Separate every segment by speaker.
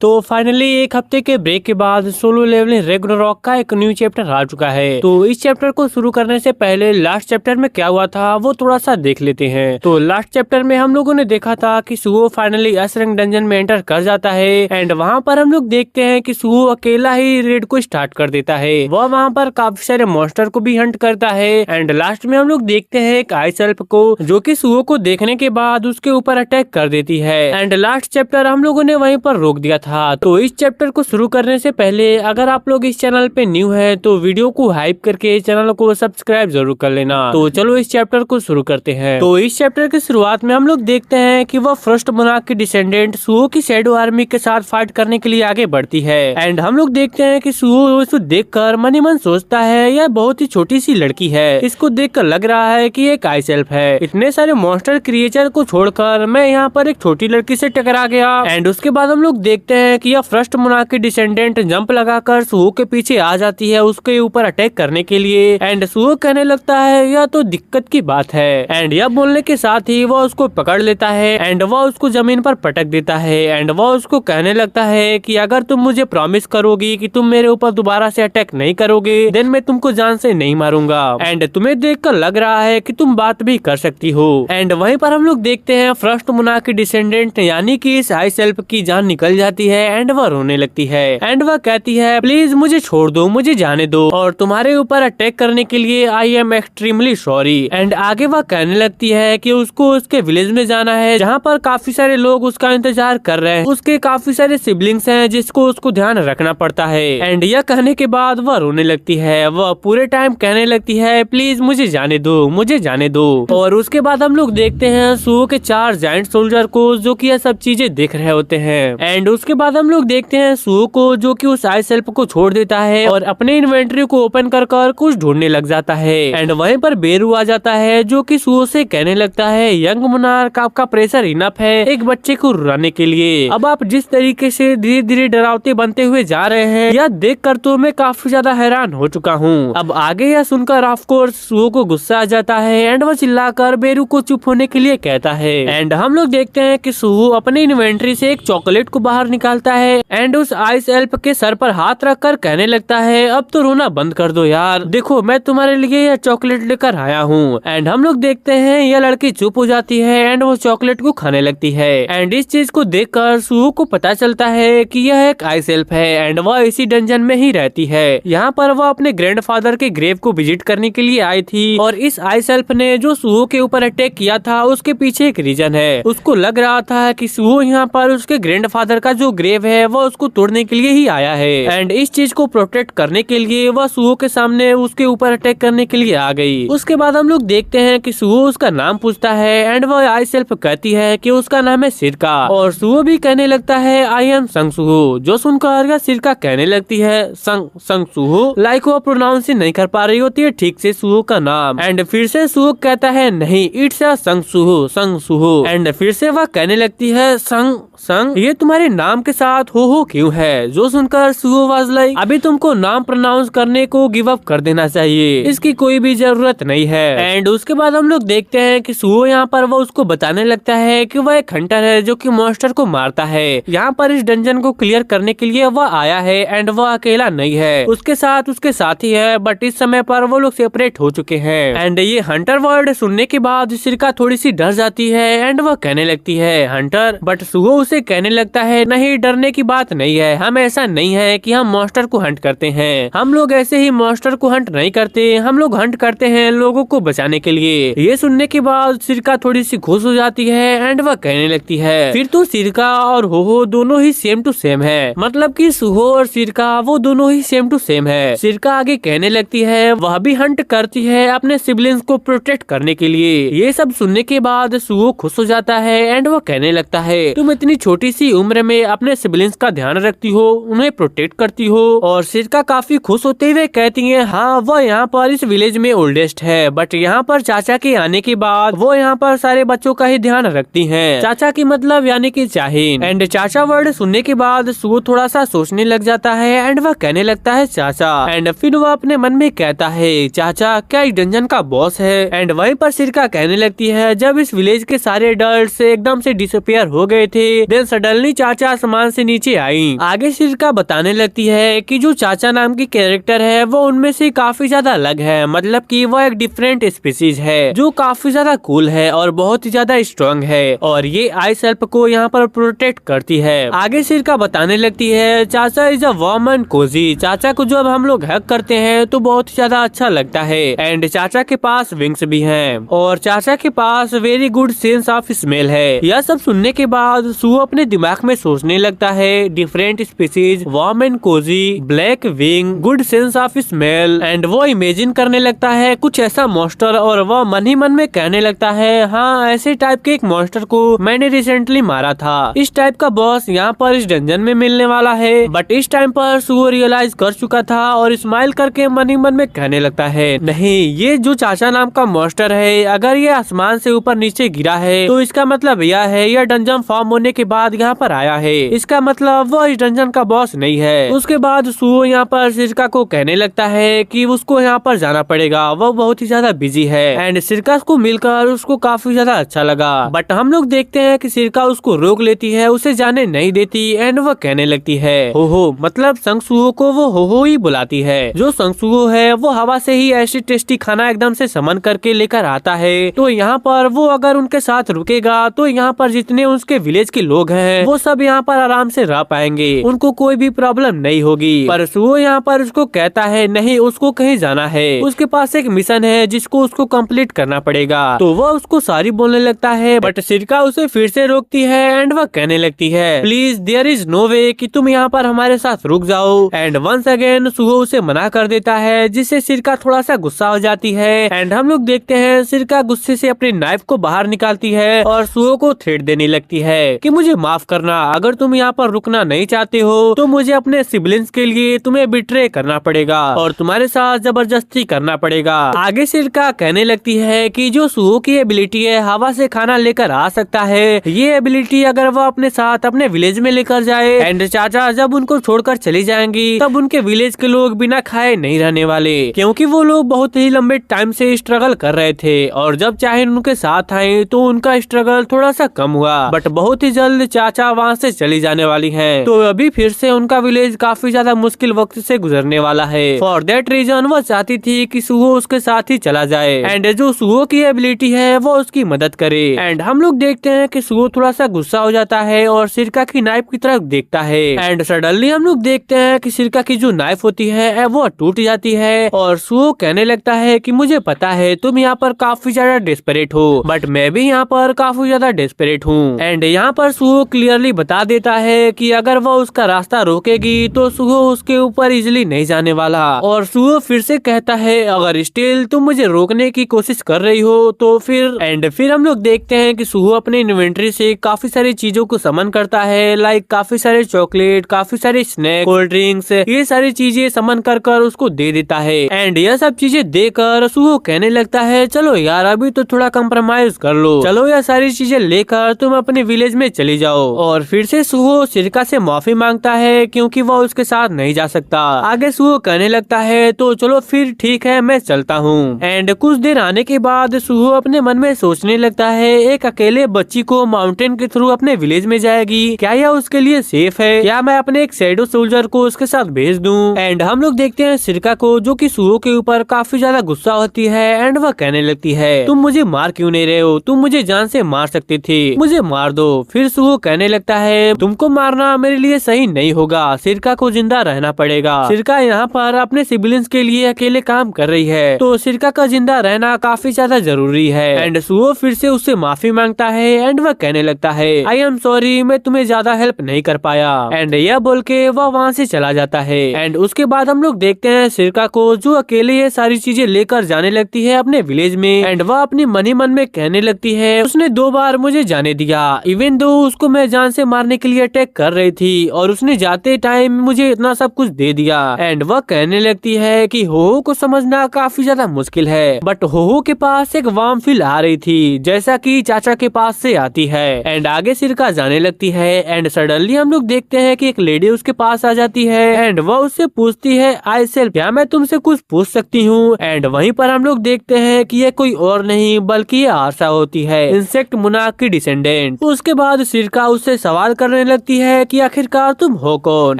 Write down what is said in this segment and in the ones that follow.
Speaker 1: तो फाइनली एक हफ्ते के ब्रेक के बाद सोलो लेवलिंग रैग्नारॉक का एक न्यू चैप्टर आ चुका है। तो इस चैप्टर को शुरू करने से पहले लास्ट चैप्टर में क्या हुआ था वो थोड़ा सा देख लेते हैं। तो लास्ट चैप्टर में हम लोगों ने देखा था कि सुहो फाइनली असरंग डंजन में एंटर कर जाता है एंड वहाँ पर हम लोग देखते हैं कि सुहो अकेला ही रेड को स्टार्ट कर देता है। वह वहाँ पर काफी सारे मॉन्स्टर को भी हंट करता है एंड लास्ट में हम लोग देखते हैं एक आइस एल्फ को जो कि सुहो को देखने के बाद उसके ऊपर अटैक कर देती है एंड लास्ट चैप्टर हम लोगों ने वहीं पर रोक दिया था। तो इस चैप्टर को शुरू करने से पहले अगर आप लोग इस चैनल पे न्यू है तो वीडियो को हाइप करके चैनल को सब्सक्राइब जरूर कर लेना। तो चलो इस चैप्टर को शुरू करते हैं। तो इस चैप्टर की शुरुआत में हम लोग देखते हैं कि वह फर्स्ट मोनार्क की डिसेंडेंट सुहो की शैडो आर्मी के साथ फाइट करने के लिए आगे बढ़ती है एंड हम लोग देखते हैं कि सुहो इसको देखकर मन ही मन सोचता है यह बहुत ही छोटी सी लड़की है, इसको देखकर लग रहा है कि एक आइस एल्फ है। इतने सारे मॉन्स्टर क्रिएचर को छोड़कर मैं यहाँ पर एक छोटी लड़की से टकरा गया एंड उसके बाद हम लोग देखते हैं कि यह फर्स्ट मोनार्क की डिसेंडेंट जंप लगाकर सुहो के पीछे आ जाती है उसके ऊपर अटैक करने के लिए एंड सुहो कहने लगता है यह तो दिक्कत की बात है एंड यह बोलने के साथ ही वह उसको पकड़ लेता है एंड वह उसको जमीन पर पटक देता है एंड वह उसको कहने लगता है कि अगर तुम मुझे प्रॉमिस करोगी कि तुम मेरे ऊपर दोबारा से अटैक नहीं करोगे देन मैं तुमको जान से नहीं मारूंगा एंड तुम्हें देखकर लग रहा है कि तुम बात भी कर सकती हो। एंड वहीं पर हम लोग देखते हैं फर्स्ट मोनार्क की डिसेंडेंट यानी कि इस आइस एल्फ की जान निकल जाती है एंड वह रोने लगती है एंड वह कहती है प्लीज मुझे छोड़ दो, मुझे जाने दो और तुम्हारे ऊपर अटैक करने के लिए I am extremely sorry. And आगे वह कहने लगती है कि उसको उसके विलेज में जाना है जहाँ पर काफी सारे लोग उसका इंतजार कर रहे हैं, उसके काफी सारे सिबलिंग्स हैं जिसको उसको ध्यान रखना पड़ता है। एंड यह कहने के बाद वह रोने लगती है, वह पूरे टाइम कहने लगती है प्लीज मुझे जाने दो, मुझे जाने दो। और उसके बाद हम लोग देखते हैं सुहो के 4 जायंट सोल्जर को जो कि यह सब चीजें देख रहे होते हैं एंड उसके बाद हम लोग देखते हैं सुहो को जो कि उस आइस एल्फ को छोड़ देता है और अपने इन्वेंटरी को ओपन कर कुछ ढूंढने लग जाता है एंड वहीं पर बेरू आ जाता है जो कि सुहो से कहने लगता है यंग मोनार्क आपका प्रेशर इनफ है एक बच्चे को रुलाने के लिए। अब आप जिस तरीके से धीरे धीरे डरावते बनते हुए जा रहे हैं यह देख कर तो मैं काफी ज्यादा हैरान हो चुका हूँ। अब आगे यह सुनकर ऑफ कोर्स सुहो को गुस्सा आ जाता है एंड वह चिल्लाकर बेरू को चुप होने के लिए कहता है एंड हम लोग देखते हैं कि सुहो अपने इन्वेंटरी से एक चॉकलेट को बाहर निकालता है एंड उस आइस एल्फ के सर पर हाथ रखकर कहने लगता है अब तो रोना बंद कर दो यार, देखो मैं तुम्हारे लिए यह चॉकलेट लेकर आया हूँ। एंड हम लोग देखते हैं यह लड़की चुप हो जाती है एंड वो चॉकलेट को खाने लगती है एंड इस चीज को देखकर सुहो को पता चलता है कि यह एक आइस एल्फ है एंड वह इसी डंजन में ही रहती है। यहाँ पर वह अपने ग्रैंडफादर के ग्रेव को विजिट करने के लिए आई थी और इस आइस एल्फ ने जो सुहो के ऊपर अटैक किया था उसके पीछे एक रीजन है। उसको लग रहा था कि सुहो यहाँ पर उसके ग्रैंडफादर का जो ग्रेव है वह उसको तोड़ने के लिए ही आया है एंड इस चीज को प्रोटेक्ट करने के लिए वह सुहो के सामने उसके ऊपर अटैक करने के लिए आ गई। उसके बाद हम लोग देखते हैं कि सुहो उसका नाम पूछता है एंड वह आइस एल्फ कहती है कि उसका नाम है सिरका और सुहो भी कहने लगता है आई एम संग सुहो। जो सुनकर सिरका कहने लगती है संग सुहो लाइक वह प्रोनाउंस नहीं कर पा रही होती है ठीक से सुहो का नाम एंड फिर से सुहो कहता है नहीं इट्स अ संग सुहो एंड फिर से वह कहने लगती है संग ये तुम्हारे नाम के साथ हो क्यों है। जो सुनकर सुहो वाज लाइक अभी तुमको नाम प्रोनाउंस करने को गिव अप कर देना चाहिए, इसकी कोई भी जरूरत नहीं है। एंड उसके बाद हम लोग देखते हैं कि सुहो यहाँ पर वह उसको बताने लगता है कि वह एक हंटर है जो कि मॉन्स्टर को मारता है। यहाँ पर इस डंजन को क्लियर करने के लिए वह आया है एंड वह अकेला नहीं है, उसके साथ उसके साथी है बट इस समय पर वो लोग सेपरेट हो चुके हैं। एंड ये हंटर वर्ड सुनने के बाद सिरका थोड़ी सी डर जाती है एंड वह कहने लगती है हंटर, बट सुहो उसे कहने लगता है नहीं डरने की बात नहीं है, हम ऐसा नहीं है कि हम मॉन्स्टर को हंट करते हैं, हम लोग ऐसे ही मॉन्स्टर को हंट नहीं करते, हम लोग हंट करते हैं लोगों को बचाने के लिए। ये सुनने के बाद सिरका थोड़ी सी खुश हो जाती है एंड वह कहने लगती है फिर तो सिरका और हो दोनों ही सेम टू सेम है, मतलब कि सुहो और सिरका वो दोनों ही सेम टू सेम है। सिरका आगे कहने लगती है वह भी हंट करती है अपने सिबलिंग्स को प्रोटेक्ट करने के लिए। ये सब सुनने के बाद सुहो खुश हो जाता है एंड वह कहने लगता है तुम इतनी छोटी सी उम्र में अपने सिबलिंग्स का ध्यान रखती हो, उन्हें प्रोटेक्ट करती हो। और सिरका काफी खुश होते हुए कहती है हाँ वह यहाँ पर इस विलेज में ओल्डेस्ट है बट यहाँ पर चाचा के आने के बाद वो यहाँ पर सारे बच्चों का ही ध्यान रखती है। चाचा की मतलब यानी कि चाहीन। एंड चाचा वर्ड सुनने के बाद सुहो थोड़ा सा सोचने लग जाता है एंड वह कहने लगता है चाचा एंड फिर वह अपने मन में कहता है चाचा क्या इस डंजन का बॉस है। एंड वहीं पर सिरका कहने लगती है जब इस विलेज के सारे एडल्ट्स एकदम से डिसअपियर हो गए थे देन सडनली चाचा आसमान से नीचे आई। आगे सिरका बताने लगती है कि जो चाचा नाम की कैरेक्टर है वो उनमें से काफी ज्यादा अलग है, मतलब कि वो एक डिफरेंट स्पीसीज है जो काफी ज्यादा कूल है और बहुत ही ज्यादा स्ट्रांग है और ये आइस एल्फ को यहाँ पर प्रोटेक्ट करती है। आगे सिरका बताने लगती है Chacha is a warm and cozy. Chacha को जब हम लोग हग करते हैं तो बहुत ही ज्यादा अच्छा लगता है एंड चाचा के पास विंग्स भी हैं और चाचा के पास very good sense of smell है। यह सब सुनने के बाद सू अपने दिमाग में सोचने लगता है different species, warm and cozy, black wing, good sense of smell and वो इमेजिन करने लगता है कुछ ऐसा मॉन्स्टर और वह मन ही मन में कहने लगता है हाँ ऐसे टाइप के एक मॉन्स्टर को मैंने रिसेंटली मारा था। इस टाइप का बॉस यहाँ पर इस डंजन में मिलने वाला है। बट इस टाइम पर सू रियलाइज कर चुका था और स्माइल करके मन ही मन में कहने लगता है नहीं, ये जो चाचा नाम का मॉन्स्टर है अगर ये आसमान से ऊपर नीचे गिरा है तो इसका मतलब यह है यह डंजन फॉर्म होने के बाद यहाँ पर आया है, इसका मतलब वो इस डंजन का बॉस नहीं है। उसके बाद सू यहाँ पर सिरका को कहने लगता है कि उसको यहाँ पर जाना पड़ेगा, वो बहुत ही ज्यादा बिजी है एंड सिरका को मिलकर उसको काफी ज्यादा अच्छा लगा। बट हम लोग देखते हैं कि सिरका उसको रोक लेती है, उसे जाने नहीं देती एंड वो कहने लगती है हो मतलब संगसुओ को वो हो ही बुलाती है। जो संगसुओ है वो हवा से ही ऐसी टेस्टी खाना एकदम से समन करके लेकर आता है तो यहाँ पर वो अगर उनके साथ रुकेगा तो यहाँ पर जितने उसके विलेज के लोग हैं वो सब यहाँ पर आराम से रह पाएंगे, उनको कोई भी प्रॉब्लम नहीं होगी। पर सुओ यहाँ पर उसको कहता है नहीं, उसको कहीं जाना है, उसके पास एक मिशन है जिसको उसको कंप्लीट करना पड़ेगा। तो वो उसको सॉरी बोलने लगता है बट सिरका उसे फिर से रोकती है एंड वह कहने लगती है प्लीज देयर इज नो वे कि तुम यहाँ पर हमारे साथ रुक जाओ एंड वंस अगेन सुओ उसे मना कर देता है जिससे सिरका थोड़ा सा गुस्सा हो जाती है एंड हम लोग देखते हैं सिरका गुस्से से अपनी नाइफ को बाहर निकालती है और सुओ को थ्रेट देने लगती है कि मुझे माफ करना, अगर तुम यहाँ पर रुकना नहीं चाहते हो तो मुझे अपने सिबलिंग्स के लिए तुम्हें बिट्रे करना पड़ेगा और तुम्हारे साथ जबरदस्ती करना पड़ेगा। आगे सिरका कहने लगती है कि जो सुओ की एबिलिटी है हवा से खाना लेकर आ सकता है, ये एबिलिटी अगर वो अपने साथ अपने विलेज में लेकर जाए एंड चाचा जब उनको छोड़कर चली जाएंगी तब उनके विलेज के लोग बिना खाए नहीं रहने वाले, क्योंकि वो लोग बहुत ही लंबे टाइम से स्ट्रगल कर रहे थे और जब चाहे उनके साथ आए तो उनका स्ट्रगल थोड़ा सा कम हुआ। बट बहुत ही जल्द चाचा वहाँ से चली जाने वाली हैं, तो अभी फिर से उनका विलेज काफी ज्यादा मुश्किल वक्त से गुजरने वाला है। फॉर दैट रीजन वो चाहती थी कि सुओ उसके साथ ही चला जाए एंड जो सुओ की एबिलिटी है वो उसकी मदद करे। एंड हम लोग देखते हैं कि सुओ थोड़ा सा गुस्सा हो जाता है और सिरका की नाइफ की तरफ देखता है एंड सडनली हम लोग देखते हैं कि सिरका की जो नाइफ होती है वो टूट जाती है और सुओ कहने लगता है कि मुझे पता है तुम यहाँ पर काफी ज्यादा डेस्परेट हो बट मैं भी यहाँ पर काफी ज्यादा डेस्परेट हूँ। एंड यहाँ पर सुओ क्लियरली बता देता है कि अगर वो उसका रास्ता रोकेगी तो सुओ उसके ऊपर इजिली नहीं जाने वाला और सुओ फिर से कहता है अगर स्टिल तुम मुझे रोकने की कोशिश कर रही हो तो फिर हम लोग देखते हैं कि सुओ अपने इन्वेंटरी से काफी सारी चीजों को समन करता है, लाइक काफी सारे चॉकलेट, काफी सारे स्नैक, कोल्ड ड्रिंक्स, ये सारी चीजें समन कर उसको दे देता है एंड यह सब चीजें देकर सुओ कहने लगता है चलो यार अभी तो थोड़ा कंप्रोमाइज कर लो, चलो यह सारी चीजें लेकर तुम अपने विलेज में चली जाओ। और फिर से सुओ सिरका से माफी मांगता है क्योंकि वो उसके साथ नहीं जा सकता। आगे सुओ कहने लगता है तो चलो फिर ठीक है मैं चलता हूँ। एंड कुछ देर आने के बाद सुओ अपने मन में सोचने लगता है एक अकेले बच्ची को माउंटेन के थ्रू अपने विलेज में जाएगी, क्या यह उसके लिए सेफ है, क्या मैं अपने एक शैडो सोल्जर को उसके साथ भेज दूं। एंड हम लोग देखते हैं सिरका को जो कि सुओ के ऊपर काफी ज्यादा गुस्सा होती है एंड वह कहने लगती है तुम मुझे मार क्यों नहीं रहे हो, तुम मुझे जान से मार सकती थी, मुझे मार दो। फिर सुओ कहने लगता है तुमको मारना मेरे लिए सही नहीं होगा, सिरका को जिंदा रहना पड़ेगा। सिरका यहाँ पर अपने सिबलिंग्स के लिए अकेले काम कर रही है तो सिरका का जिंदा रहना काफी ज्यादा जरूरी है। एंड सुओ फिर से उससे माफी मांगता है एंड वह कहने लगता है आई एम सॉरी, मैं तुम्हें ज्यादा हेल्प नहीं कर पाया एंड यह बोल के वह वहाँ से चला जाता है। एंड उसके बाद हम लोग देखते हैं सिरका को जो अकेले ये सारी चीजें लेकर जाने लगती है अपने विलेज में एंड वह अपनी मन ही मन में कहने लगती है उसने 2 बार मुझे जाने दिया, इवन दो उसको मैं जान से मारने के लिए अटैक कर रही थी और उसने जाते टाइम मुझे इतना सब कुछ दे दिया। एंड वह कहने लगती है कि हो को समझना काफी ज्यादा मुश्किल है बट हो के पास एक वार्म फील आ रही थी जैसा कि चाचा के पास से आती है। एंड आगे सिरका जाने लगती है एंड सडनली हम लोग देखते हैं कि एक लेडी उसके पास आ जाती है एंड वह उससे पूछती है आई सेल्फ, क्या मैं तुमसे कुछ पूछ सकती हूँ। एंड वहीं पर हम लोग देखते हैं कि ये कोई और नहीं बल्कि ये आशा होती है, इंसेक्ट मुनाक की डिसेंडेंट। उसके बाद सिरका उससे सवाल करने करने लगती है कि आखिरकार तुम हो कौन।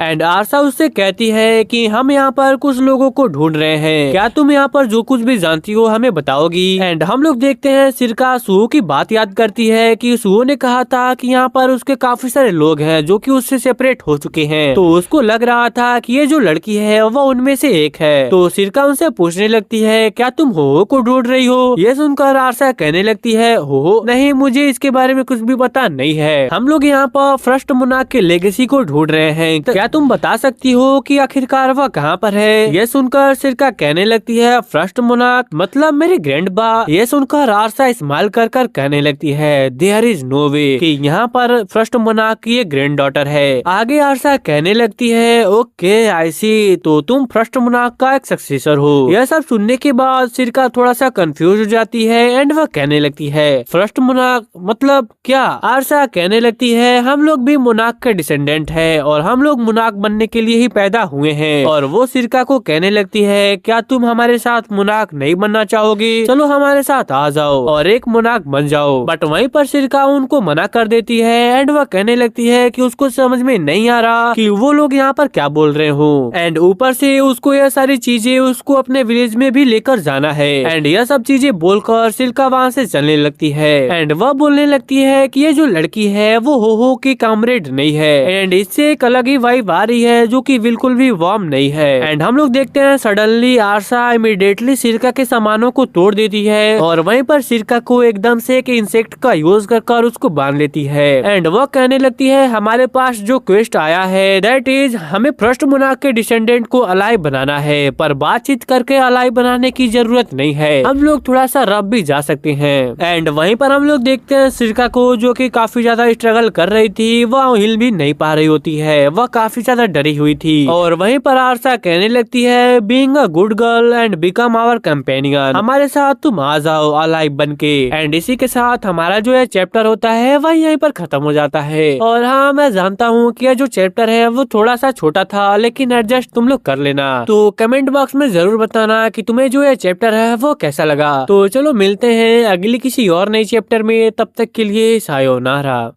Speaker 1: एंड आरसा उससे कहती है कि हम यहाँ पर कुछ लोगों को ढूंढ रहे हैं, क्या तुम यहाँ पर जो कुछ भी जानती हो हमें बताओगी। एंड हम लोग देखते हैं सिरका सुहो की बात याद करती है कि सुहो ने कहा था कि यहाँ पर उसके काफी सारे लोग हैं जो कि उससे सेपरेट हो चुके हैं, तो उसको लग रहा था कि ये जो लड़की है वो उनमें से एक है। तो सिरका उनसे पूछने लगती है क्या तुम हो को ढूंढ रही हो। ये सुनकर आरसा कहने लगती है हो नहीं, मुझे इसके बारे में कुछ भी पता नहीं है, हम लोग यहाँ पर फर्स्ट मोनार्क के लेगेसी को ढूंढ रहे हैं, तो क्या तुम बता सकती हो कि आखिरकार वह कहाँ पर है। ये सुनकर सिरका कहने लगती है फर्स्ट मोनार्क मतलब मेरी ग्रैंड बा। ये सुनकर आरसा स्माइल कर कर कहने लगती है देयर इज नो वे कि यहाँ पर फर्स्ट मोनार्क की एक ग्रैंड डॉटर है। आगे आरसा कहने लगती है ओके आई सी, तो तुम फर्स्ट मोनार्क का एक सक्सेसर हो। यह सब सुनने के बाद सिरका थोड़ा सा कंफ्यूज हो जाती है एंड वह कहने लगती है फर्स्ट मोनार्क मतलब क्या। आरसा कहने लगती है हम लोग भी मोनार्क के डिसेंडेंट है और हम लोग मोनार्क बनने के लिए ही पैदा हुए हैं। और वो सिरका को कहने लगती है क्या तुम हमारे साथ मोनार्क नहीं बनना चाहोगी, चलो हमारे साथ आ जाओ और एक मोनार्क बन जाओ। बट वहीं पर सिरका उनको मना कर देती है एंड वह कहने लगती है कि उसको समझ में नहीं आ रहा कि वो लोग यहाँ पर क्या बोल रहे हो। एंड ऊपर से उसको यह सारी चीजें उसको अपने विलेज में भी लेकर जाना है। एंड यह सब चीजें बोलकर सिरका वहाँ से चलने लगती है एंड वह बोलने लगती है कि ये जो लड़की है वो हो की कामरेड नहीं है एंड इससे एक अलग ही वाइब आ रही है जो कि बिल्कुल भी वार्म नहीं है। एंड हम लोग देखते हैं सडनली आरसा इमीडिएटली सिरका के सामानों को तोड़ देती है और वहीं पर सिरका को एकदम से एक इंसेक्ट का यूज कर उसको बांध लेती है। एंड वह कहने लगती है हमारे पास जो क्वेस्ट आया है दैट इज हमें फर्स्ट मोनार्क के डिसेंडेंट को अलाइव बनाना है, पर बातचीत करके अलाइव बनाने की जरूरत नहीं है, हम लोग थोड़ा सा रब भी जा सकते हैं। एंड वहीं पर हम लोग देखते हैं सिरका को जो कि काफी ज्यादा स्ट्रगल कर रही थी, वह हिल भी नहीं पा रही होती है, वह काफी ज्यादा डरी हुई थी। और वहीं पर आरसा कहने लगती है being a good girl and become our companion, हमारे साथ तुम आ जाओ अलाइव बन के। एंड इसी के साथ हमारा जो है चैप्टर होता है वह यहीं पर खत्म हो जाता है। और हाँ मैं जानता हूँ कि यह जो चैप्टर है वो थोड़ा सा छोटा था, लेकिन एडजस्ट तुम लोग कर लेना। तो कमेंट बॉक्स में जरूर बताना कि तुम्हें जो ये चैप्टर है वो कैसा लगा। तो चलो मिलते हैं अगली किसी और नई चैप्टर में, तब तक के लिए सायोनारा।